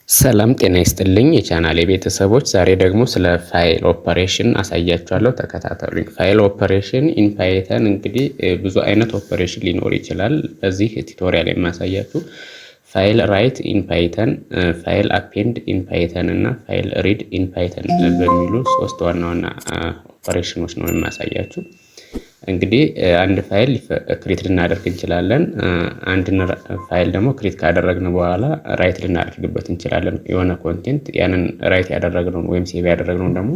ሰላም ጤና ይስጥልኝ የቻናሌ ቤተሰቦች፣ ዛሬ ደግሞ ስለ ፋይል ኦፐሬሽን አሳያችኋለሁ። ተከታተሉኝ። ፋይል ኦፐሬሽን ኢን ፓይተን እንግዲህ ብዙ አይነት ኦፐሬሽን ሊኖር ይችላል። በዚህ ቱቶሪያል የማሳያችሁ ፋይል ራይት ኢን ፓይተን፣ ፋይል አፔንድ ኢን ፓይተን እና ፋይል ሪድ ኢን ፓይተን በሚሉ ሶስት ዋና ዋና ኦፐሬሽኖች ነው የማሳያችሁ። እንግዲህ አንድ ፋይል ክሬት ልናደርግ እንችላለን። አንድን ፋይል ደግሞ ክሬት ካደረግን በኋላ ራይት ልናደርግበት እንችላለን የሆነ ኮንቴንት። ያንን ራይት ያደረግነውን ወይም ሴቭ ያደረግነውን ደግሞ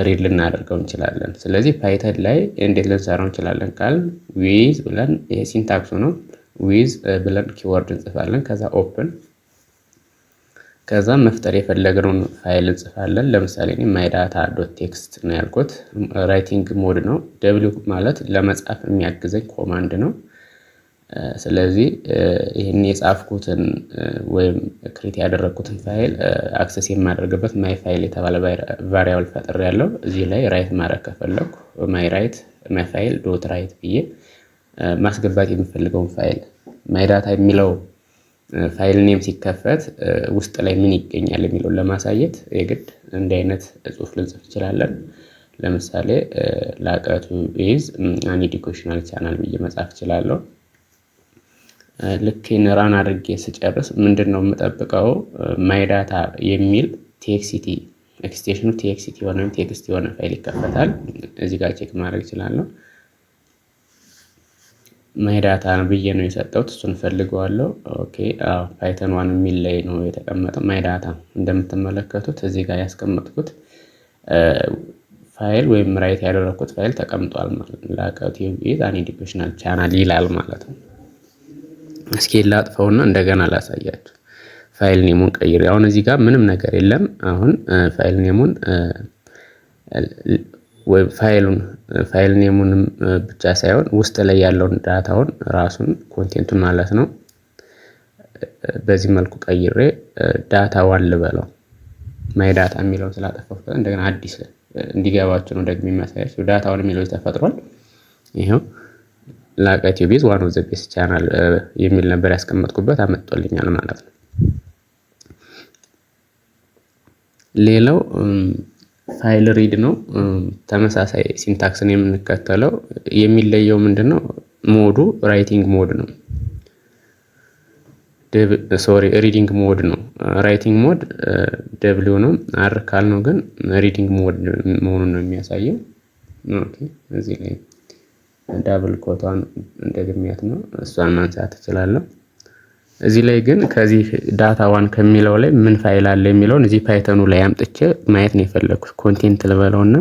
ሪድ ልናደርገው እንችላለን። ስለዚህ ፓይተን ላይ እንዴት ልንሰራው እንችላለን ካል ዊዝ ብለን፣ ይሄ ሲንታክሱ ነው። ዊዝ ብለን ኪወርድ እንጽፋለን። ከዛ ኦፕን፣ ከዛ መፍጠር የፈለግነውን ፋይል እንጽፋለን። ለምሳሌ ማይ ዳታ ዶት ቴክስት ነው ያልኩት። ራይቲንግ ሞድ ነው። ደብሊው ማለት ለመጻፍ የሚያግዘኝ ኮማንድ ነው። ስለዚህ ይህን የጻፍኩትን ወይም ክሬት ያደረግኩትን ፋይል አክሰስ የማደርግበት ማይ ፋይል የተባለ ቫሪያብል ፈጥር ያለው እዚህ ላይ ራይት ማድረግ ከፈለኩ ማይ ፋይል ዶት ራይት ብዬ ማስገባት የምፈልገውን ፋይል ማይ ዳታ የሚለው ፋይል ኔም ሲከፈት ውስጥ ላይ ምን ይገኛል የሚለውን ለማሳየት የግድ እንዲህ አይነት ጽሁፍ ልንጽፍ እንችላለን። ለምሳሌ ላቀቱ ኢዝ አን ኤዱኬሽናል ቻናል ብዬ መጻፍ እችላለሁ። ልክ ራን አድርጌ ስጨርስ ምንድነው የምጠብቀው? ማይ ዳታ የሚል ቴክስቲ ኤክስቴንሽኑ ቴክስቲ የሆነ ቴክስት የሆነ ፋይል ይከፈታል። እዚህ ጋር ቼክ ማድረግ እችላለሁ። ማይ ዳታ ነው ብዬ ነው የሰጠሁት። እሱን ፈልገዋለሁ። ኦኬ ፓይተን ዋን የሚል ላይ ነው የተቀመጠው። ማይ ዳታ እንደምትመለከቱት እዚህ ጋር ያስቀመጥኩት ፋይል ወይም ራይት ያደረኩት ፋይል ተቀምጧል ማለት ነው። ላቀቱ ኢዝ አን ኤዱኬሽናል ቻናል ይላል ማለት ነው። እስኪ ላጥፈውና እንደገና ላሳያችሁ። ፋይል ኔሙን ቀይሬ፣ አሁን እዚህ ጋር ምንም ነገር የለም። አሁን ፋይል ኔሙን ወይ ፋይል ኔሙንም ብቻ ሳይሆን ውስጥ ላይ ያለውን ዳታውን ራሱን ኮንቴንቱን ማለት ነው በዚህ መልኩ ቀይሬ ዳታ ዋን ልበለው። ማይ ዳታ የሚለውን ስላጠፋሁት እንደገና አዲስ እንዲገባችሁ ነው ደግሞ የሚያሳያችሁ። ዳታ ዋን የሚለው ተፈጥሯል። ይሄው ላቀቱ ኢዝ ዋን ኦፍ ዘ ቤስት ቻናል የሚል ነበር ያስቀመጥኩበት፣ አመጣልኛል ማለት ነው። ሌላው ፋይል ሪድ ነው። ተመሳሳይ ሲንታክስን የምንከተለው። የሚለየው ምንድነው? ሞዱ ራይቲንግ ሞድ ነው። ሪዲንግ ሞድ ነው። ራይቲንግ ሞድ ደብሊው ነው። አር ካል ነው ግን ሪዲንግ ሞድ መሆኑን ነው የሚያሳየው። ኦኬ እዚህ ላይ ዳብል ኮቷን እንደግሚያት ነው፣ እሷን ማንሳት እችላለሁ። እዚህ ላይ ግን ከዚህ ዳታ ዋን ከሚለው ላይ ምን ፋይል አለ የሚለውን እዚህ ፓይተኑ ላይ አምጥቼ ማየት ነው የፈለኩት። ኮንቴንት ልበለውና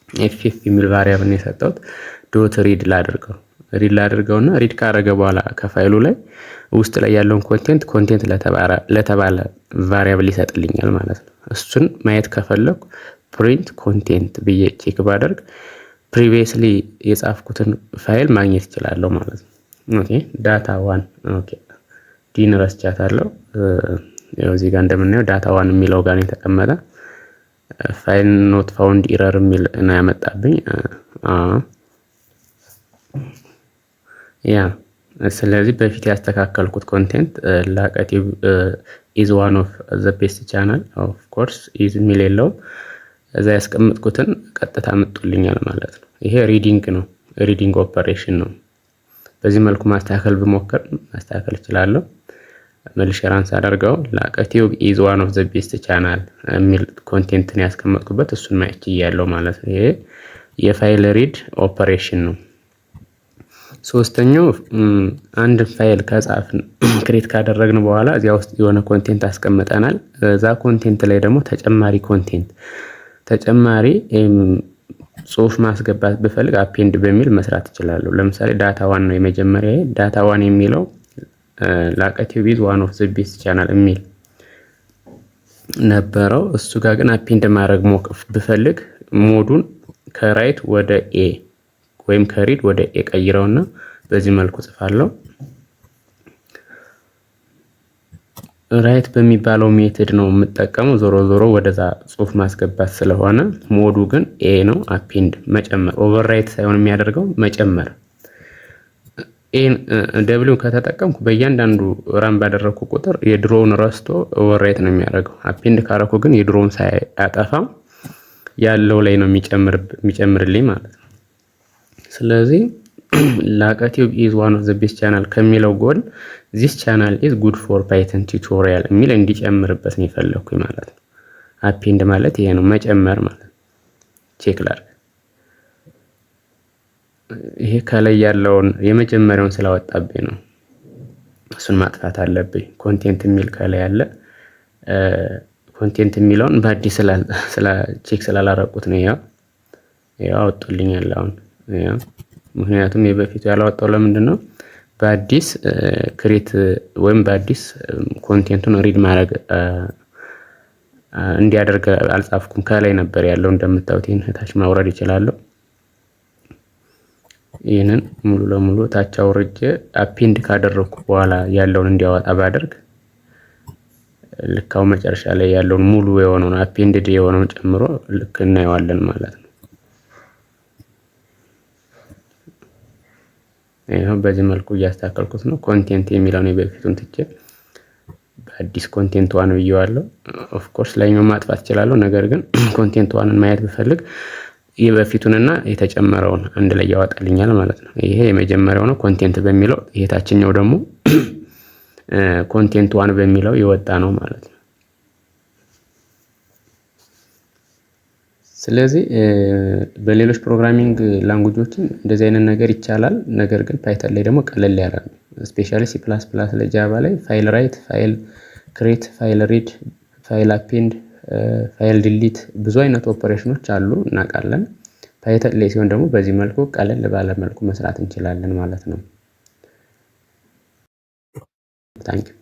ኤፍኤፍ የሚል ቫሪያብል ነው የሰጠሁት። ዶት ሪድ ላድርገውና ሪድ ካረገ በኋላ ከፋይሉ ላይ ውስጥ ላይ ያለውን ኮንቴንት ለተባለ ቫሪያብል ይሰጥልኛል ማለት ነው። እሱን ማየት ከፈለኩ ፕሪንት ኮንቴንት ብዬ ቼክ ባደርግ ፕሪቪየስሊ የጻፍኩትን ፋይል ማግኘት እችላለሁ ማለት ነው። ኦኬ ዳታ ዋን ኦኬ ዲን ረስቻታለሁ። ያው እዚህ ጋር እንደምናየው ዳታ ዋን የሚለው ጋር ነው የተቀመጠ። ፋይል ኖት ፋውንድ ኢረር የሚል ነው ያመጣብኝ። ስለዚህ በፊት ያስተካከልኩት ኮንቴንት ላቀቱ ኢዝ ዋን ኦፍ ዘ ቤስት ቻናል ኦፍ ኮርስ ኢዝ የሚል የለውም። እዛ ያስቀመጥኩትን ቀጥታ አመጡልኛል ማለት ነው። ይሄ ሪዲንግ ነው፣ ሪዲንግ ኦፐሬሽን ነው። በዚህ መልኩ ማስተካከል ብሞክር ማስተካከል እችላለሁ። መልሼ ራንስ አደርገው ላቀቱ ኢዝ ዋን ኦፍ ዘ ቤስት ቻናል የሚል ኮንቴንትን ያስቀመጥኩበት እሱን ማየት ያለው ማለት ነው። ይሄ የፋይል ሪድ ኦፐሬሽን ነው። ሶስተኛው አንድ ፋይል ከጻፍን ክሬት ካደረግን በኋላ እዚያ ውስጥ የሆነ ኮንቴንት አስቀምጠናል። እዛ ኮንቴንት ላይ ደግሞ ተጨማሪ ጽሁፍ ማስገባት ብፈልግ አፔንድ በሚል መስራት እችላለሁ። ለምሳሌ ዳታ ዋን ነው የመጀመሪያ። ዳታ ዋን የሚለው ላቀቱ ኢዝ ዋን ኦፍ ዘ ቤስት ቻናል የሚል ነበረው። እሱ ጋር ግን አፔንድ ማድረግ ብፈልግ ሞዱን ከራይት ወደ ኤ ወይም ከሪድ ወደ ኤ ቀይረውና በዚህ መልኩ ጽፋለሁ። ራይት በሚባለው ሜትድ ነው የምጠቀመው። ዞሮ ወደዛ ጽሁፍ ማስገባት ስለሆነ ሞዱ ግን ኤ ነው። አፔንድ መጨመር፣ ኦቨርራይት ሳይሆን የሚያደርገው መጨመር። ይህን ደብሊው ከተጠቀምኩ በእያንዳንዱ ራን ባደረግኩ ቁጥር የድሮውን ረስቶ ኦቨርራይት ነው የሚያደርገው። አፔንድ ካረኩ ግን የድሮውን ሳያጠፋ ያለው ላይ ነው የሚጨምርልኝ ማለት ነው። ስለዚህ ላቀቲዩብ ኢዝ ዋን ኦፍ ዘ ቤስት ቻናል ከሚለው ጎን ዚስ ቻናል ኢዝ ጉድ ፎር ፓይተን ቱቶሪያል የሚል እንዲጨምርበት ነው የፈለኩኝ ማለት ነው። አፔንድ ማለት ይሄ ነው መጨመር ማለት ነው። ቼክ ላድርግ። ይሄ ከላይ ያለውን የመጀመሪያውን ስላወጣብኝ ነው። እሱን ማጥፋት አለብኝ። ኮንቴንት የሚል ከላይ ያለ ኮንቴንት የሚለውን በአዲስ ቼክ ስላላረቁት ነው። ያው አወጡልኛል አሁን። ምክንያቱም የበፊቱ ያላወጣው ለምንድን ነው? በአዲስ ክሬት ወይም በአዲስ ኮንቴንቱን ሪድ ማድረግ እንዲያደርግ አልጻፍኩም። ከላይ ነበር ያለው እንደምታዩት። ይሄን ታች ማውረድ ይችላለሁ። ይሄንን ሙሉ ለሙሉ ታች አውርጄ አፔንድ ካደረኩ በኋላ ያለውን እንዲያወጣ ባደርግ ልካው መጨረሻ ላይ ያለውን ሙሉ የሆነውን አፔንድድ የሆነውን ጨምሮ ልክ እናየዋለን ማለት ነው። ይሄው በዚህ መልኩ እያስተካከልኩት ነው። ኮንቴንት የሚለውን የበፊቱን ትቼ በአዲስ ኮንቴንት ዋን ብየዋለሁ። ኦፍ ኮርስ ላይኛው ማጥፋት እችላለሁ። ነገር ግን ኮንቴንት ዋንን ማየት ብፈልግ የበፊቱንና የተጨመረውን አንድ ላይ ያወጣልኛል ማለት ነው። ይሄ የመጀመሪያው ነው ኮንቴንት በሚለው፣ የታችኛው ደግሞ ኮንቴንት ዋን በሚለው የወጣ ነው ማለት ነው። ስለዚህ በሌሎች ፕሮግራሚንግ ላንጉጆችን እንደዚህ አይነት ነገር ይቻላል። ነገር ግን ፓይተን ላይ ደግሞ ቀለል ያለ ነው። ስፔሻሊ ሲ ፕላስ ፕላስ ላይ፣ ጃቫ ላይ ፋይል ራይት፣ ፋይል ክሬት፣ ፋይል ሪድ፣ ፋይል አፔንድ፣ ፋይል ዲሊት ብዙ አይነት ኦፐሬሽኖች አሉ እናውቃለን። ፓይተን ላይ ሲሆን ደግሞ በዚህ መልኩ ቀለል ባለ መልኩ መስራት እንችላለን ማለት ነው። ታንክ ዩ